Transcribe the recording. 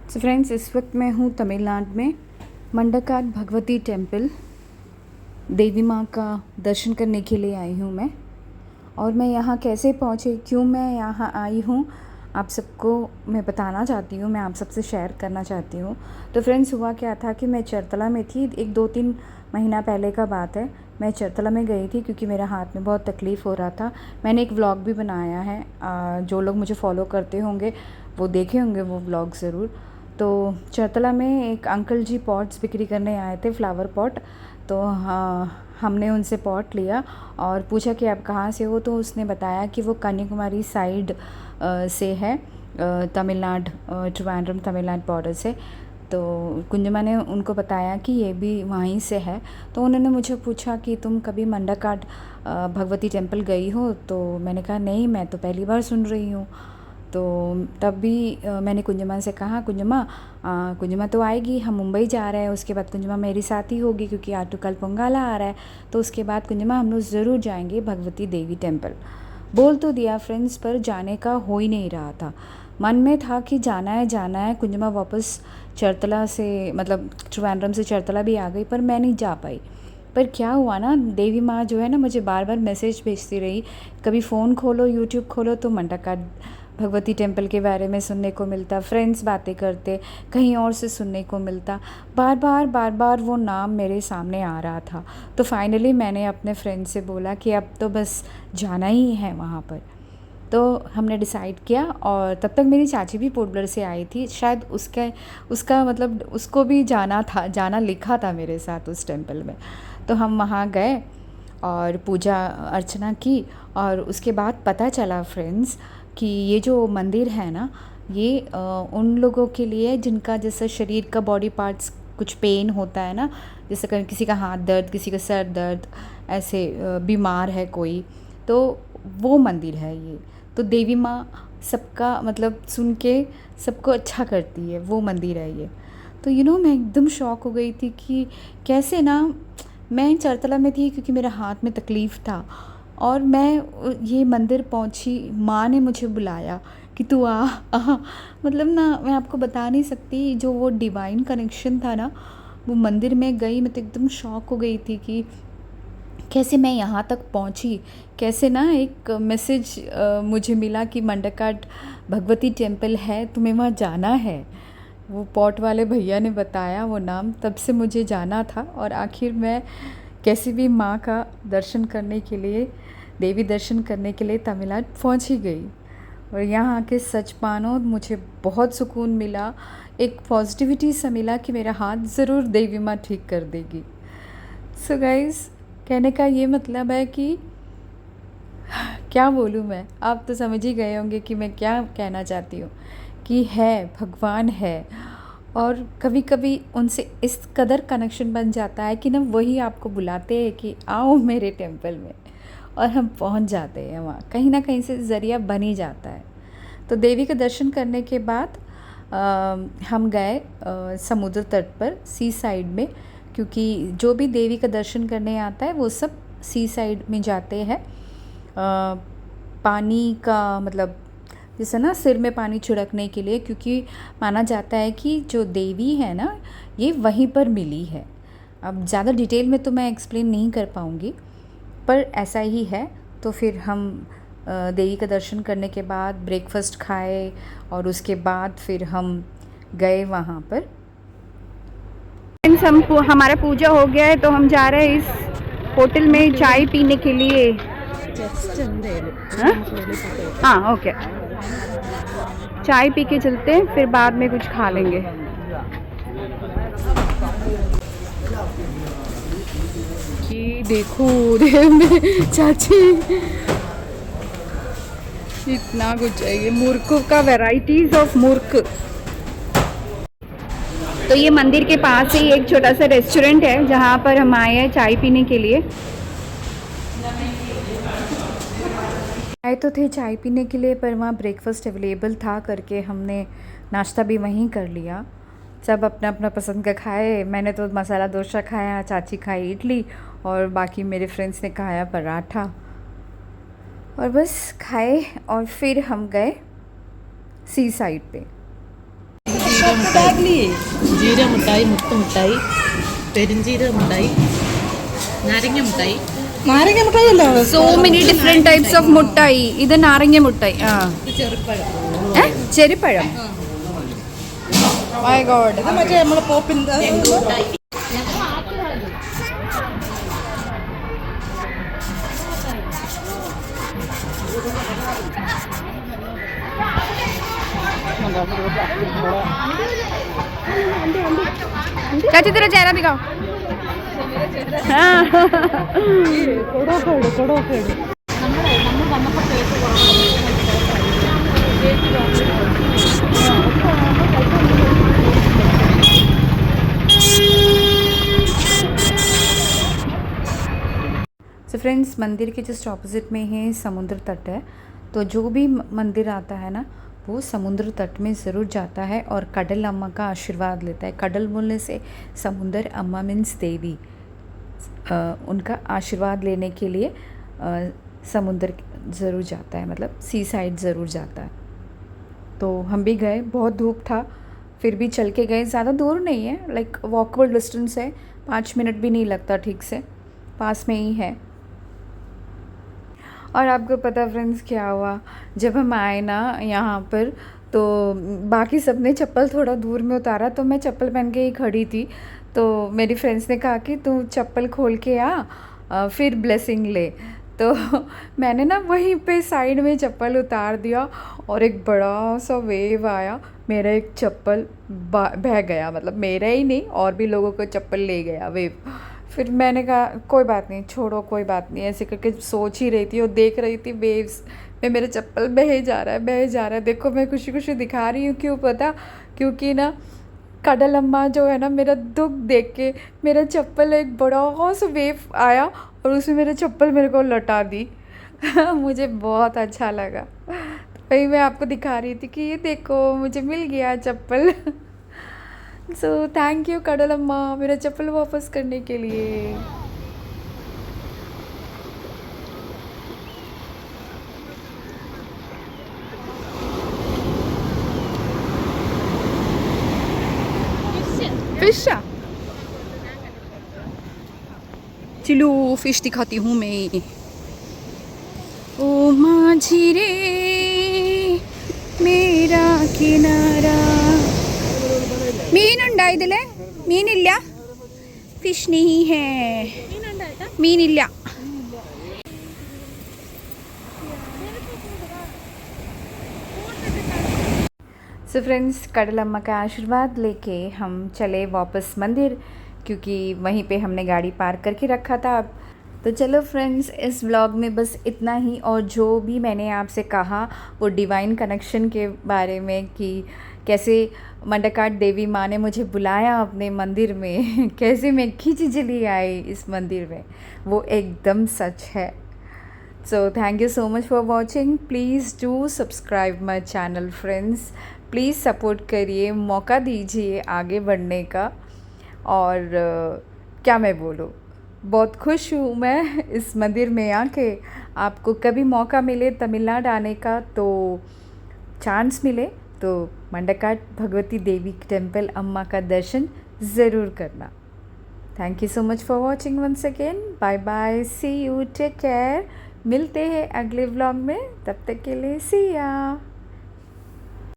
So friends, इस वक्त मैं हूँ तमिलनाडु में मंडकाट भगवती टेम्पल। देवी माँ का दर्शन करने के लिए आई हूँ मैं। और मैं यहाँ कैसे पहुँची, क्यों मैं यहाँ आई हूँ, आप सबको मैं बताना चाहती हूँ, मैं आप सबसे शेयर करना चाहती हूँ। तो फ्रेंड्स, हुआ क्या था कि मैं चरतला में थी। 1-2-3 महीना पहले का बात है। मैं चरतला में गई थी क्योंकि मेरे हाथ में बहुत तकलीफ़ हो रहा था। मैंने एक व्लॉग भी बनाया है, जो लोग मुझे फॉलो करते होंगे वो देखे होंगे वो व्लॉग ज़रूर। तो चरतला में एक अंकल जी पॉट्स बिक्री करने आए थे, फ्लावर पॉट। तो हाँ, हमने उनसे पॉट लिया और पूछा कि आप कहाँ से हो। तो उसने बताया कि वो कन्याकुमारी साइड से है, तमिलनाडु, ट्रिवांड्रम तमिलनाडु बॉर्डर से। तो कुंजमा ने उनको बताया कि ये भी वहीं से है। तो उन्होंने मुझे पूछा कि तुम कभी मंडकाट भगवती टेम्पल गई हो। तो मैंने कहा नहीं, मैं तो पहली बार सुन रही हूँ। तो तब भी मैंने कुंजमा से कहा, कुंजमा तो आएगी, हम मुंबई जा रहे हैं, उसके बाद कुंजमा मेरी साथ ही होगी क्योंकि आज तो कल पोंगला आ रहा है। तो उसके बाद कुंजमा हम लोग ज़रूर जाएंगे भगवती देवी टेम्पल। बोल तो दिया फ्रेंड्स, पर जाने का हो ही नहीं रहा था। मन में था कि जाना है जाना है। कुंजमा वापस चरतला से, मतलब ट्रिवांड्रम से चरतला भी आ गई, पर मैं नहीं जा पाई। पर क्या हुआ ना, देवी माँ जो है ना, मुझे बार बार मैसेज भेजती रही। कभी फ़ोन खोलो, यूट्यूब खोलो तो मंडकाट भगवती टेम्पल के बारे में सुनने को मिलता, फ्रेंड्स बातें करते, कहीं और से सुनने को मिलता। बार बार वो नाम मेरे सामने आ रहा था। तो फाइनली मैंने अपने फ्रेंड से बोला कि अब तो बस जाना ही है वहाँ पर। तो हमने डिसाइड किया। और तब तक मेरी चाची भी पोर्ट ब्लेयर से आई थी, शायद उसका मतलब उसको भी जाना था, जाना लिखा था मेरे साथ उस टेम्पल में। तो हम वहाँ गए और पूजा अर्चना की। और उसके बाद पता चला फ्रेंड्स कि ये जो मंदिर है ना, ये उन लोगों के लिए जिनका जैसे शरीर का बॉडी पार्ट्स कुछ पेन होता है ना, जैसे किसी का हाथ दर्द, किसी का सर दर्द, ऐसे बीमार है कोई, तो वो मंदिर है ये। तो देवी माँ सबका मतलब सुन के सबको अच्छा करती है, वो मंदिर है ये। तो मैं एकदम शॉक हो गई थी कि कैसे ना, मैं चरतला में थी क्योंकि मेरा हाथ में तकलीफ़ था और मैं ये मंदिर पहुंची, माँ ने मुझे बुलाया कि तू आ। मतलब ना, मैं आपको बता नहीं सकती, जो वो डिवाइन कनेक्शन था ना, वो मंदिर में गई मैं तो एकदम शॉक हो गई थी कि कैसे मैं यहाँ तक पहुँची। कैसे ना एक मैसेज मुझे मिला कि मंडकाट भगवती टेम्पल है, तुम्हें वहाँ जाना है। वो पॉट वाले भैया ने बताया वो नाम, तब से मुझे जाना था। और आखिर मैं कैसे भी माँ का दर्शन करने के लिए, देवी दर्शन करने के लिए तमिलनाडु पहुँच ही गई। और यहाँ आके सच मानो, मुझे बहुत सुकून मिला, एक पॉजिटिविटी सा मिला कि मेरा हाथ ज़रूर देवी माँ ठीक कर देगी। सो गाइस, कहने का ये मतलब है कि क्या बोलूँ मैं, आप तो समझ ही गए होंगे कि मैं क्या कहना चाहती हूँ, कि है, भगवान है। और कभी कभी उनसे इस कदर कनेक्शन बन जाता है कि ना, वही आपको बुलाते हैं कि आओ मेरे टेम्पल में, और हम पहुँच जाते हैं वहाँ, कहीं ना कहीं से ज़रिया बन ही जाता है। तो देवी का दर्शन करने के बाद हम गए समुद्र तट पर, सी साइड में, क्योंकि जो भी देवी का दर्शन करने आता है वो सब सी साइड में जाते हैं। पानी का मतलब जैसे ना सिर में पानी छिड़कने के लिए, क्योंकि माना जाता है कि जो देवी है ना, ये वहीं पर मिली है। अब ज़्यादा डिटेल में तो मैं एक्सप्लेन नहीं कर पाऊँगी, पर ऐसा ही है। तो फिर हम देवी का दर्शन करने के बाद ब्रेकफास्ट खाए और उसके बाद फिर हम गए वहाँ पर। हमारा पूजा हो गया है, तो हम जा रहे हैं इस होटल में चाय पीने के लिए। हाँ, ओके, चाय पी के चलते हैं, फिर बाद में कुछ खा लेंगे। कि देखो चाची, इतना कुछ है, ये मूर्ख का वैरायटीज ऑफ मूर्ख। तो ये मंदिर के पास ही एक छोटा सा रेस्टोरेंट है जहाँ पर हम आए हैं चाय पीने के लिए। आए तो थे चाय पीने के लिए, पर वहाँ ब्रेकफास्ट अवेलेबल था करके हमने नाश्ता भी वहीं कर लिया। सब अपना अपना पसंद का खाए। मैंने तो मसाला डोसा खाया, चाची खाई इडली, और बाकी मेरे फ्रेंड्स ने खाया पराठा। और बस खाए और फिर हम गए सी साइड पे। മുട്ടായി, ജീരക മുട്ടായി, മുത്ത് മുട്ടായി, പെരുംജീരക മുട്ടായി, നാരങ്ങ മുട്ടായി. നാരങ്ങ മുട്ടായി അല്ല, so many different types of മുട്ടായി. ഇത് നാരങ്ങ മുട്ടായി. ആ, ചെറുപ്പഴം, ചെറുപഴം. മൈ ഗോഡ്, ഇത് മറ്റേ നമ്മളെ പോപ്പിന്റെ चाची तेरा चेहरा दिखाओ. सो फ्रेंड्स, मंदिर के जस्ट ऑपोजिट में ही समुद्र तट है. तो जो भी मंदिर आता है ना, वो समुद्र तट में ज़रूर जाता है और कडल अम्मा का आशीर्वाद लेता है. कडल बोलने से समुद्र, अम्मा मीन्स देवी. उनका आशीर्वाद लेने के लिए समुद्र ज़रूर जाता है, मतलब सी साइड ज़रूर जाता है. तो हम भी गए. बहुत धूप था, फिर भी चल के गए. ज़्यादा दूर नहीं है, लाइक वॉकेबल डिस्टेंस है. 5 मिनट भी नहीं लगता, ठीक से पास में ही है. और आपको पता फ्रेंड्स क्या हुआ, जब हम आए ना यहाँ पर, तो बाकी सब ने चप्पल थोड़ा दूर में उतारा, तो मैं चप्पल पहन के ही खड़ी थी. तो मेरी फ्रेंड्स ने कहा कि तू चप्पल खोल के आ, फिर ब्लेसिंग ले. तो मैंने ना वहीं पे साइड में चप्पल उतार दिया और एक बड़ा सा वेव आया. मेरा एक चप्पल बह गया, मतलब मेरा ही नहीं, और भी लोगों को चप्पल ले गया वेव. फिर मैंने कहा कोई बात नहीं, छोड़ो, कोई बात नहीं. ऐसे करके सोच ही रही थी और देख रही थी वेव्स में मेरा चप्पल बह जा रहा है, बह जा रहा है. देखो मैं खुशी खुशी दिखा रही हूँ, क्यों पता? क्योंकि ना कडल अम्मा जो है ना, मेरा दुख देख के मेरा चप्पल, एक बड़ा सा वेव आया और उसमें मेरा चप्पल मेरे को लौटा दी. मुझे बहुत अच्छा लगा. तो वही मैं आपको दिखा रही थी कि ये देखो मुझे मिल गया चप्पल. सो थैंक यू कडल अम्मा, मेरा चप्पल वापस करने के लिए. फिश, चलो फिश दिखाती हूँ मैं. ओ माझी रे मेरा किनारा. മീനുണ്ടായതില്ലേ? മീനില്ല, ഫിഷ് नहीं है, മീനില്ല. सो फ्रेंड्स, कडल अम्मा का आशीर्वाद लेके हम चले वापस मंदिर, क्योंकि वहीं पे हमने गाड़ी पार्क करके रखा था. तो चलो फ्रेंड्स, इस व्लॉग में बस इतना ही. और जो भी मैंने आपसे कहा वो डिवाइन कनेक्शन के बारे में, कि कैसे मंडकाट देवी माँ ने मुझे बुलाया अपने मंदिर में, कैसे मैं खींची चली आई इस मंदिर में, वो एकदम सच है. So thank you so much for watching. Please do subscribe my channel friends. Please support करिए, मौका दीजिए आगे बढ़ने का. और क्या मैं बोलूँ, बहुत खुश हूँ मैं इस मंदिर में आके. आपको कभी मौका मिले तमिलनाडु आने का, तो चांस मिले तो मंडकाट भगवती देवी टेम्पल अम्मा का दर्शन ज़रूर करना. Thank you so much for watching once again. Bye bye, see you, take care. मिलते हैं अगले व्लॉग में, तब तक के लिए सी या.